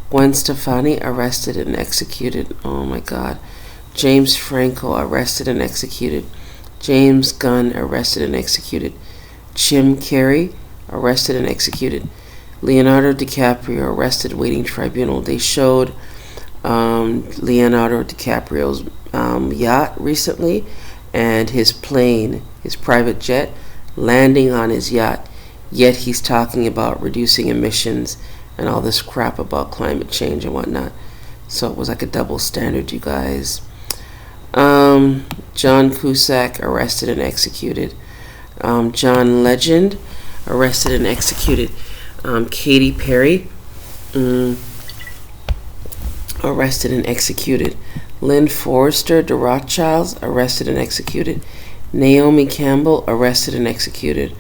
S1: Gwen Stefani, arrested and executed. Oh my God. James Franco, arrested and executed. James Gunn, arrested and executed. Jim Carrey, arrested and executed. Leonardo DiCaprio, arrested, waiting tribunal. They showed Leonardo DiCaprio's yacht recently, and his plane, his private jet, landing on his yacht. Yet he's talking about reducing emissions and all this crap about climate change and whatnot. So it was like a double standard, you guys. John Cusack, arrested and executed. John Legend, arrested and executed. Katy Perry, arrested and executed. Lynn Forrester, the Rothschilds, arrested and executed. Naomi Campbell, arrested and executed.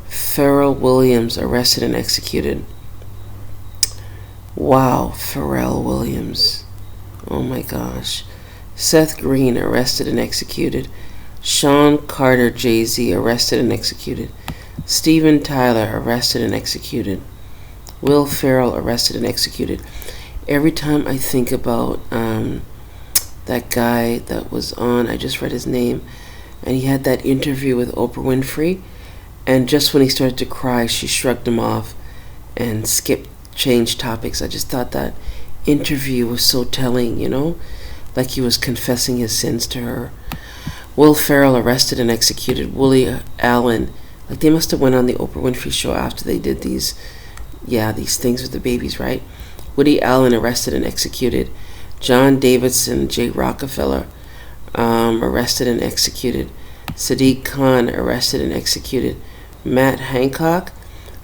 S1: Pharrell Williams, arrested and executed. Wow, Pharrell Williams. Oh my gosh. Seth Green, arrested and executed. Sean Carter, Jay-Z, arrested and executed. Steven Tyler, arrested and executed. Will Ferrell, arrested and executed. Every time I think about that guy that was on, I just read his name, and he had that interview with Oprah Winfrey, and just when he started to cry, she shrugged him off and changed topics. I just thought that interview was so telling, you know, like he was confessing his sins to her. Will Ferrell, arrested and executed. Woody Allen, like they must have went on the Oprah Winfrey show after they did these things with the babies, right? Woody Allen, arrested and executed. John Davidson, J. Rockefeller, arrested and executed. Sadiq Khan, arrested and executed. Matt Hancock,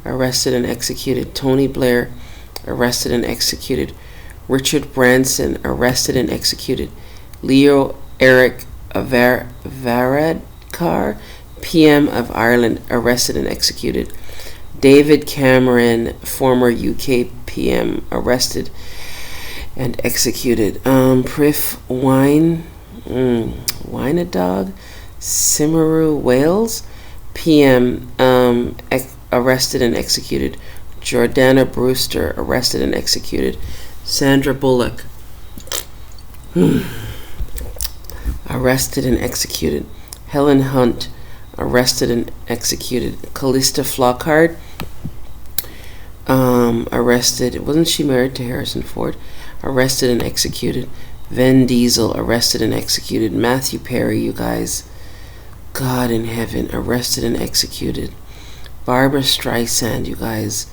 S1: arrested and executed. Tony Blair, arrested and executed. Richard Branson, arrested and executed. Leo Eric Varadkar, PM of Ireland, arrested and executed. David Cameron, former UK PM, arrested and executed. Prif Wynadog, Simaru Wales, PM, arrested and executed. Jordana Brewster, arrested and executed. Sandra Bullock, arrested and executed. Helen Hunt, arrested and executed. Callista Flockhart, arrested. Wasn't she married to Harrison Ford? Arrested and executed. Vin Diesel, arrested and executed. Matthew Perry, you guys, God in heaven, arrested and executed. Barbara Streisand, you guys,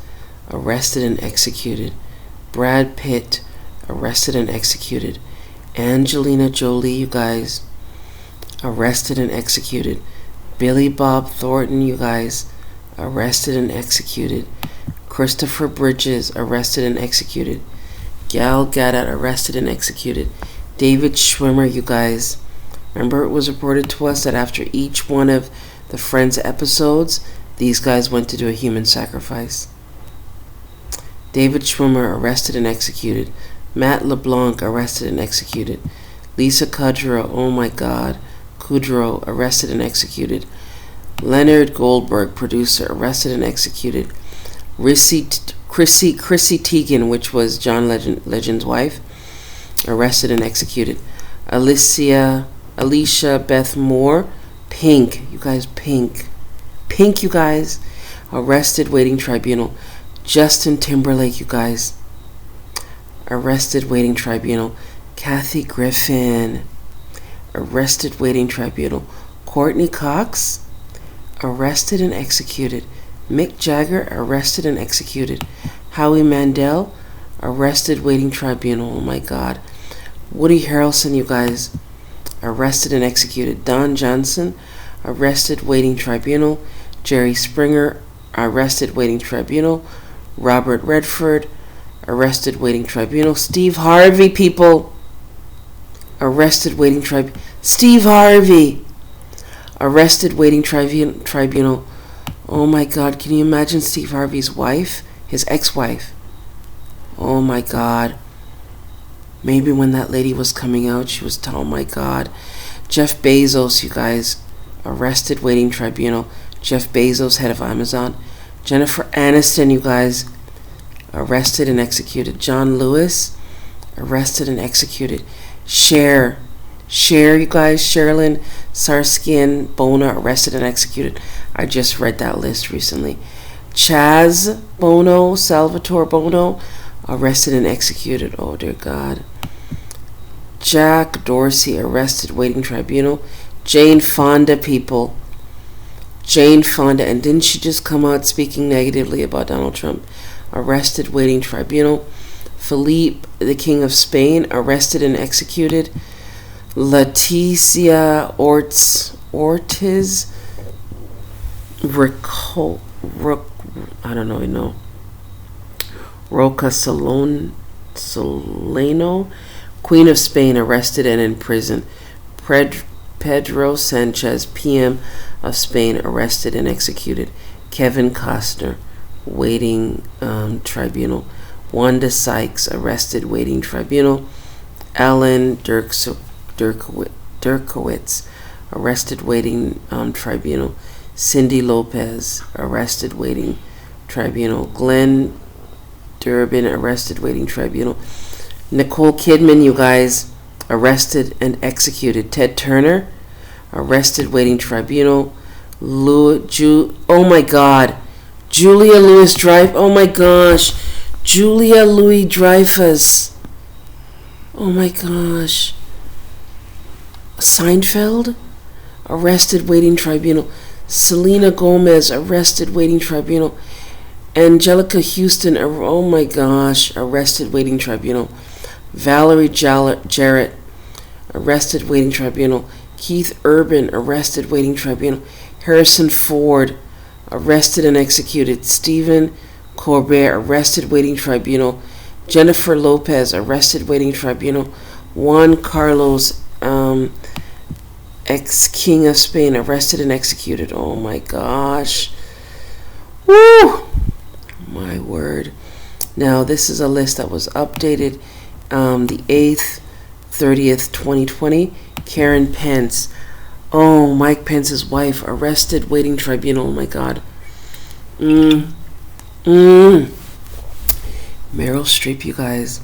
S1: arrested and executed. Brad Pitt, arrested and executed. Angelina Jolie, you guys, arrested and executed. Billy Bob Thornton, you guys, arrested and executed. Christopher Bridges, arrested and executed. Gal Gadot, arrested and executed. David Schwimmer, you guys, remember it was reported to us that after each one of the Friends episodes, these guys went to do a human sacrifice. David Schwimmer, arrested and executed. Matt LeBlanc, arrested and executed. Lisa Kudrow, oh my God, Kudrow, arrested and executed. Leonard Goldberg, producer, arrested and executed. Chrissy Teigen, which was John Legend's wife, arrested and executed. Alicia Beth Moore, Pink, you guys, Pink, you guys, arrested, waiting tribunal. Justin Timberlake, you guys, arrested, waiting tribunal. Kathy Griffin, arrested waiting tribunal. Courtney Cox, arrested and executed. Mick Jagger, arrested and executed. Howie Mandel, arrested waiting tribunal. Oh my God. Woody Harrelson, you guys, arrested and executed. Don Johnson, arrested waiting tribunal. Jerry Springer, arrested waiting tribunal. Robert Redford, arrested waiting tribunal. Steve Harvey, people, arrested waiting tribunal. Steve Harvey, arrested waiting tribunal. Oh my God, can you imagine Steve Harvey's wife, his ex-wife? Oh my God. Maybe when that lady was coming out, she was, oh my God. Jeff Bezos, you guys, arrested waiting tribunal. Jeff Bezos, head of Amazon. Jennifer Aniston, you guys, arrested and executed. John Lewis, arrested and executed. Cher, you guys, Sherilyn Sarskin Bona, arrested and executed. I just read that list recently. Chaz Bono, Salvatore Bono, arrested and executed. Oh dear God. Jack Dorsey, arrested waiting tribunal. Jane Fonda, people. Jane Fonda, and didn't she just come out speaking negatively about Donald Trump? Arrested waiting tribunal. Philippe, the King of Spain, arrested and executed. Leticia Ortiz, I don't know. Roca Solano, Queen of Spain, arrested and in prison. Pedro Sanchez, PM of Spain, arrested and executed. Kevin Costner, waiting tribunal. Wanda Sykes, arrested waiting tribunal. Alan Derkowitz, arrested waiting tribunal. Cindy Lopez, arrested waiting tribunal. Glenn Durbin, arrested waiting tribunal. Nicole Kidman, you guys, arrested and executed. Ted Turner, arrested waiting tribunal. Oh my God, Julia Louis-Dreyfus. Oh my gosh, Julia Louis-Dreyfus. Oh my gosh. Seinfeld, arrested waiting tribunal. Selena Gomez, arrested waiting tribunal. Angelica Houston, oh my gosh, arrested waiting tribunal. Valerie Jarrett, arrested waiting tribunal. Keith Urban, arrested waiting tribunal. Harrison Ford, arrested and executed. Stephen Colbert, arrested waiting tribunal. Jennifer Lopez, arrested waiting tribunal. Juan Carlos, ex-King of Spain, arrested and executed. Oh my gosh. Woo! My word. Now, this is a list that was updated the 8th, 30th, 2020. Karen Pence. Oh, Mike Pence's wife, arrested waiting tribunal. Oh my God. Meryl Streep, you guys,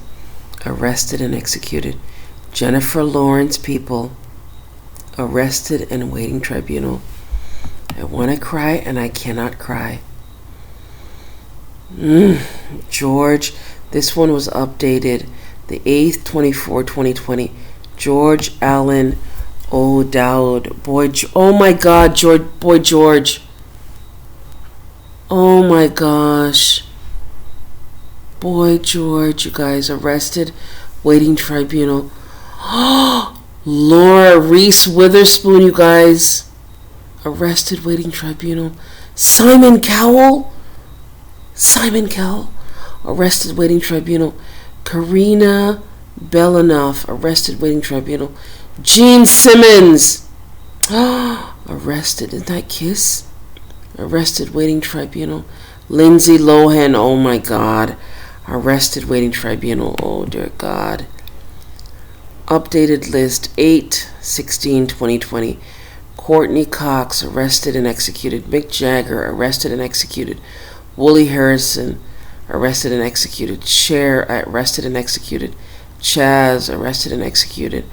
S1: arrested and executed. Jennifer Lawrence, people, arrested and waiting tribunal. I want to cry and I cannot cry. George, this one was updated the 8th, 2020. George Allen O'Dowd. Oh my God, George. Oh my gosh. Boy George, you guys, arrested, waiting tribunal. Laura Reese Witherspoon, you guys, arrested, waiting tribunal. Simon Cowell, arrested, waiting tribunal. Karina Belanoff, arrested, waiting tribunal. Gene Simmons, arrested, isn't that Kiss? Arrested, waiting tribunal. Lindsay Lohan, oh my God, arrested, waiting tribunal. Oh dear God. Updated list 8/16/2020. Courtney Cox, arrested and executed. Mick Jagger, arrested and executed. Woody Harrelson, arrested and executed. Cher, arrested and executed. Chaz, arrested and executed.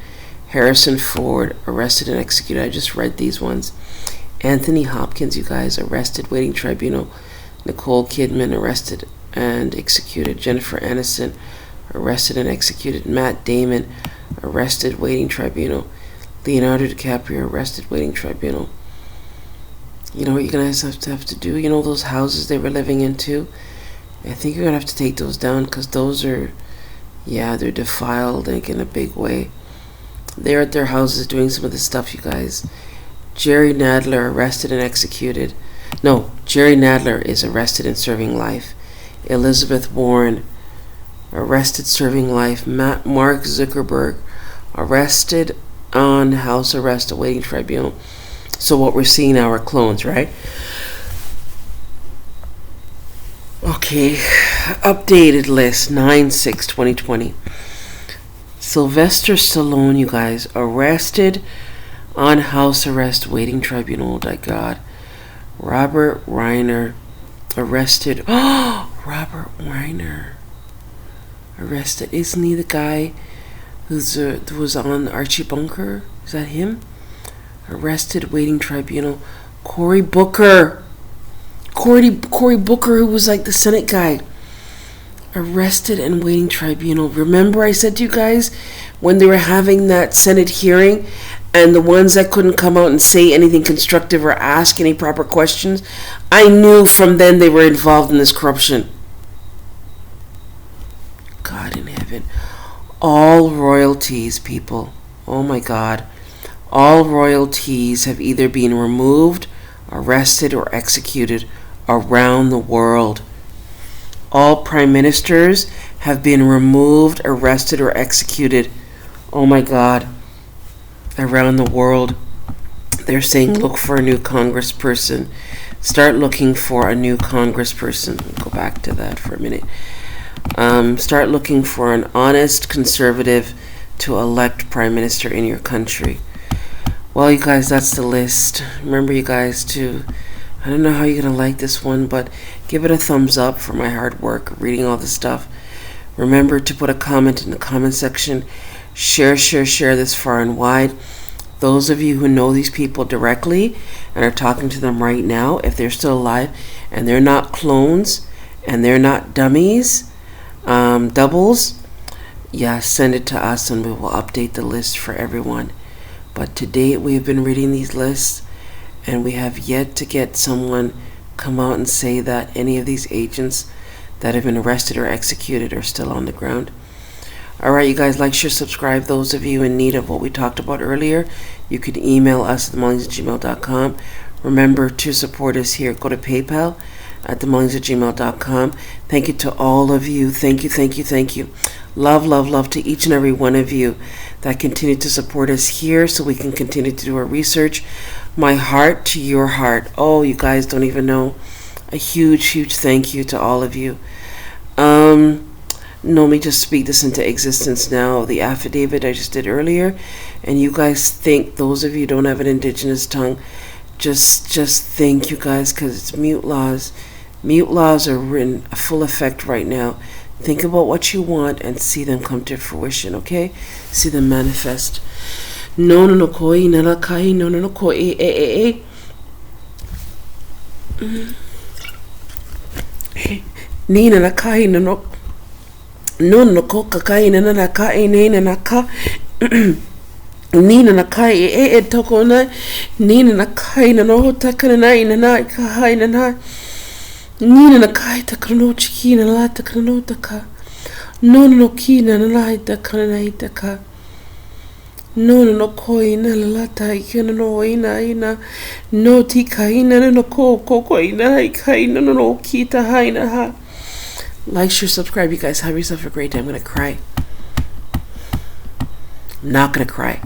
S1: Harrison Ford, arrested and executed. I just read these ones. Anthony Hopkins, you guys, arrested, waiting tribunal. Nicole Kidman, arrested and executed. Jennifer Aniston, arrested and executed. Matt Damon, arrested, waiting tribunal. Leonardo DiCaprio, arrested, waiting tribunal. You know what you're going to have to do? You know those houses they were living in too? I think you're going to have to take those down because those are, yeah, they're defiled like in a big way. They're at their houses doing some of this stuff, you guys. Jerry Nadler, arrested and executed. No, Jerry Nadler is arrested and serving life. Elizabeth Warren, arrested, serving life. Mark Zuckerberg, arrested on house arrest, awaiting tribunal. So what we're seeing now are clones, right? Okay, updated list, 9/6/2020. Sylvester Stallone, you guys, arrested on house arrest, waiting tribunal. Oh my God. Robert Reiner, arrested. Oh, Robert Reiner, arrested. Isn't he the guy who was on Archie Bunker? Is that him? Arrested, waiting tribunal. Cory Booker, who was like the Senate guy. Arrested and waiting tribunal. Remember I said to you guys when they were having that Senate hearing and the ones that couldn't come out and say anything constructive or ask any proper questions, I knew from then they were involved in this corruption. God in heaven. All royalties, people. Oh my God. All royalties have either been removed, arrested, or executed around the world. All prime ministers have been removed, arrested, or executed. Oh my God. Around the world. They're saying look for a new congressperson. Start looking for a new congressperson. Go back to that for a minute. Start looking for an honest conservative to elect prime minister in your country. Well, you guys, that's the list. Remember, you guys, to, I don't know how you're going to like this one, but give it a thumbs up for my hard work reading all this stuff. Remember to put a comment in the comment section. Share this far and wide. Those of you who know these people directly and are talking to them right now, if they're still alive and they're not clones and they're not dummies, doubles, yeah, send it to us and we will update the list for everyone. But to date, we have been reading these lists, and we have yet to get someone come out and say that any of these agents that have been arrested or executed are still on the ground. All right, you guys, like, share, subscribe. Those of you in need of what we talked about earlier, you can email us at themullings@gmail.com. Remember to support us here. Go to PayPal at themullings@gmail.com. Thank you to all of you. Thank you. Love to each and every one of you that continue to support us here so we can continue to do our research. My heart to your heart. Oh, you guys don't even know. A huge thank you to all of you. Let me just speak this into existence now. The affidavit I just did earlier, and you guys think, those of you who don't have an indigenous tongue, just think, you guys, because it's mute laws. Mute laws are in full effect right now. Think about what you want and see them come to fruition, okay? See them manifest. No koi nala kai no koi e. Nina na kai no ko kai na kai na ka. Nina na kai e toko na. Nina na kai no takana na kai na. Nina na kai takano chiki na la takano taka. No ki na la takana itaka. No koi na la ta ikana no ina. No ti kai na no ko ina kai no ki ta haina ha. Like, share, subscribe, you guys. Have yourself a great day. I'm gonna cry. I'm not gonna cry.